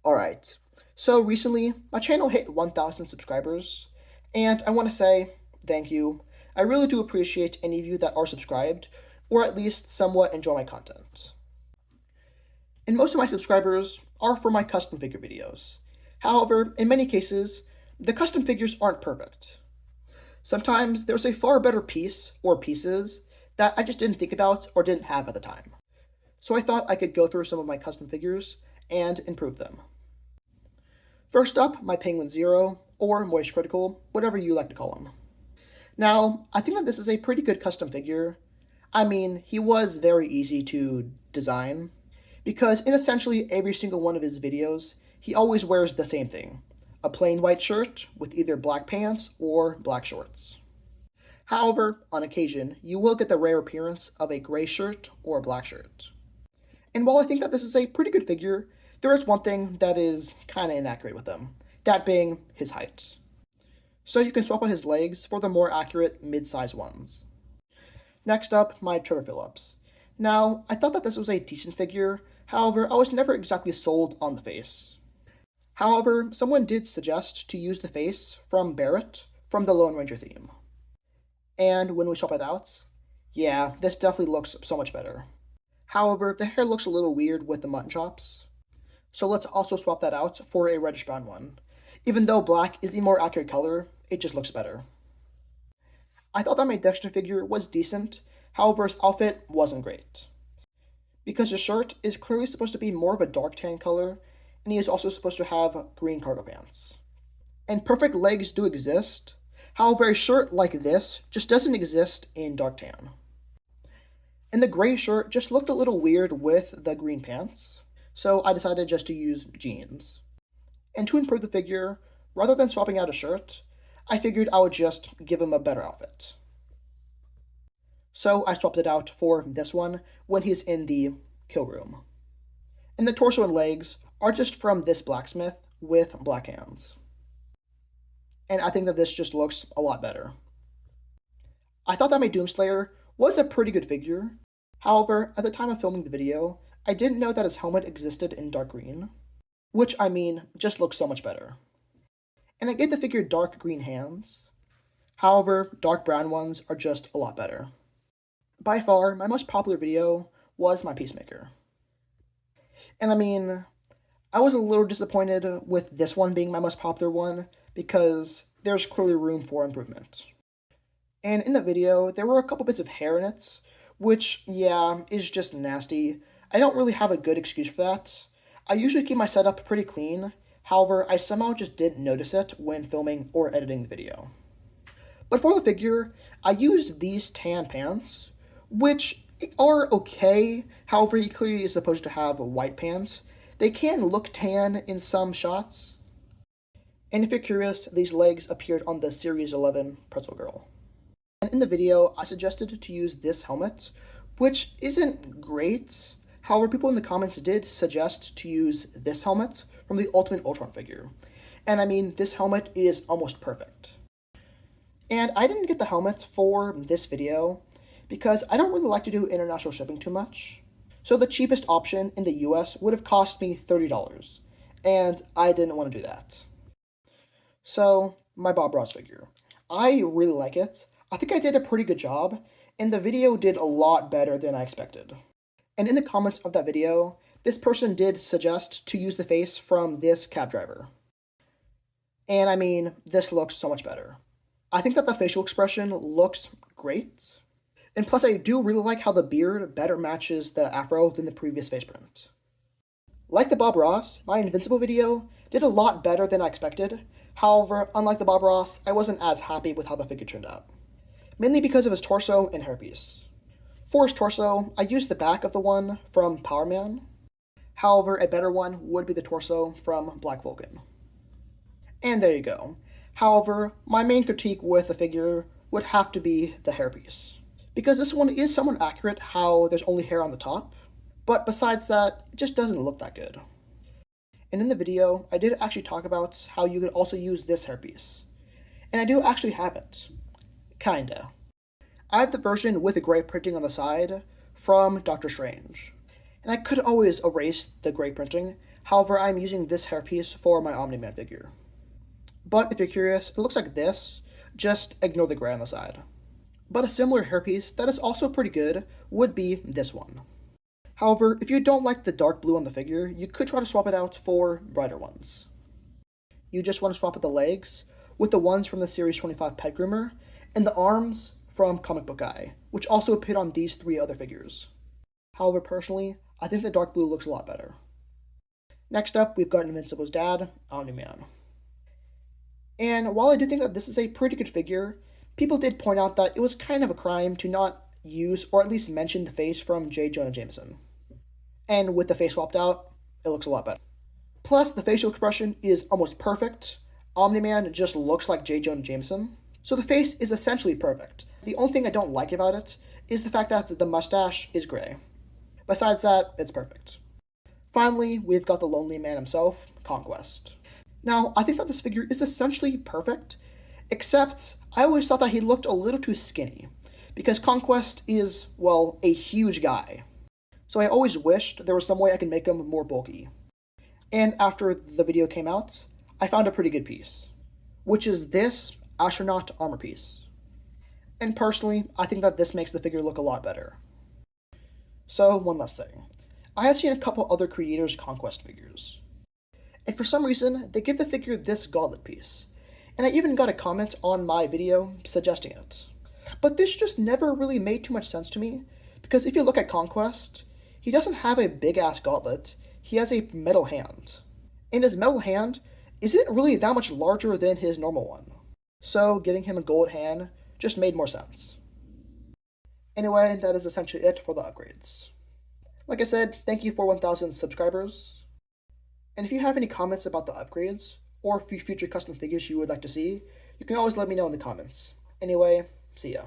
Alright, so recently my channel hit 1,000 subscribers, and I want to say thank you. I really do appreciate any of you that are subscribed, or at least somewhat enjoy my content. And most of my subscribers are for my custom figure videos. However, in many cases, the custom figures aren't perfect. Sometimes there's a far better piece or pieces that I just didn't think about or didn't have at the time. So I thought I could go through some of my custom figures and improve them. First up, my Penguin Zero, or Moist Critical, whatever you like to call him. Now, I think that this is a pretty good custom figure. I mean, he was very easy to design, because in essentially every single one of his videos, he always wears the same thing, a plain white shirt with either black pants or black shorts. However, on occasion, you will get the rare appearance of a gray shirt or a black shirt. And while I think that this is a pretty good figure, there is one thing that is kind of inaccurate with him, that being his height. So you can swap out his legs for the more accurate mid-size ones. Next up, my Trevor Phillips. Now, I thought that this was a decent figure, however, I was never exactly sold on the face. However, someone did suggest to use the face from Barrett from the Lone Ranger theme. And when we swap it out, yeah, this definitely looks so much better. However, the hair looks a little weird with the mutton chops. So let's also swap that out for a reddish brown one. Even though black is the more accurate color, it just looks better. I thought that my Dexter figure was decent, however his outfit wasn't great. Because his shirt is clearly supposed to be more of a dark tan color, and he is also supposed to have green cargo pants. And perfect legs do exist, however a shirt like this just doesn't exist in dark tan. And the gray shirt just looked a little weird with the green pants, so I decided just to use jeans. And to improve the figure, rather than swapping out a shirt, I figured I would just give him a better outfit. So I swapped it out for this one when he's in the kill room. And the torso and legs are just from this blacksmith with black hands. And I think that this just looks a lot better. I thought that my Doomslayer was a pretty good figure. However, at the time of filming the video, I didn't know that his helmet existed in dark green, which, I mean, just looks so much better. And I gave the figure dark green hands. However, dark brown ones are just a lot better. By far, my most popular video was my Peacemaker. And I mean, I was a little disappointed with this one being my most popular one because there's clearly room for improvement. And in the video, there were a couple bits of hair in it, which, yeah, is just nasty. I don't really have a good excuse for that. I usually keep my setup pretty clean, however, I somehow just didn't notice it when filming or editing the video. But for the figure, I used these tan pants, which are okay, however, he clearly is supposed to have white pants. They can look tan in some shots. And if you're curious, these legs appeared on the Series 11 Pretzel Girl. And in the video, I suggested to use this helmet, which isn't great. However, people in the comments did suggest to use this helmet from the Ultimate Ultron figure. And I mean, this helmet is almost perfect. And I didn't get the helmet for this video because I don't really like to do international shipping too much. So the cheapest option in the US would have cost me $30, and I didn't want to do that. So, my Bob Ross figure. I really like it. I think I did a pretty good job, and the video did a lot better than I expected. And in the comments of that video, this person did suggest to use the face from this cab driver. And I mean, this looks so much better. I think that the facial expression looks great. And plus, I do really like how the beard better matches the afro than the previous face print. Like the Bob Ross, my Invincible video did a lot better than I expected. However, unlike the Bob Ross, I wasn't as happy with how the figure turned out. Mainly because of his torso and hairpiece. For his torso, I used the back of the one from Power Man. However, a better one would be the torso from Black Vulcan. And there you go. However, my main critique with the figure would have to be the hairpiece. Because this one is somewhat accurate how there's only hair on the top, but besides that, it just doesn't look that good. And in the video, I did actually talk about how you could also use this hairpiece. And I do actually have it. Kinda. I have the version with the gray printing on the side from Doctor Strange. And I could always erase the gray printing, However, I'm using this hairpiece for my Omni-Man figure. But if you're curious, it looks like this, just ignore the gray on the side. But a similar hairpiece that is also pretty good would be this one. However, if you don't like the dark blue on the figure, you could try to swap it out for brighter ones. You just want to swap out the legs with the ones from the Series 25 Pet Groomer, and the arms from Comic Book Guy, which also appeared on these 3 other figures. However, personally, I think the dark blue looks a lot better. Next up, we've got Invincible's dad, Omni-Man. And while I do think that this is a pretty good figure, people did point out that it was kind of a crime to not use or at least mention the face from J. Jonah Jameson. And with the face swapped out, it looks a lot better. Plus, the facial expression is almost perfect. Omni-Man just looks like J. Jonah Jameson. So the face is essentially perfect. The only thing I don't like about it is the fact that the mustache is gray. Besides that, it's perfect. Finally, we've got the lonely man himself, Conquest. Now, I think that this figure is essentially perfect, except I always thought that he looked a little too skinny, because Conquest is, well, a huge guy. So I always wished there was some way I could make him more bulky. And after the video came out, I found a pretty good piece, which is this astronaut armor piece. And personally, I think that this makes the figure look a lot better. So, one last thing. I have seen a couple other creators' Conquest figures. And for some reason, they give the figure this gauntlet piece. And I even got a comment on my video suggesting it. But this just never really made too much sense to me, because if you look at Conquest, he doesn't have a big-ass gauntlet, he has a metal hand. And his metal hand isn't really that much larger than his normal one. So giving him a gold hand just made more sense. Anyway, that is essentially it for the upgrades. Like I said, thank you for 1,000 subscribers. And if you have any comments about the upgrades, or future custom figures you would like to see, you can always let me know in the comments. Anyway, see ya.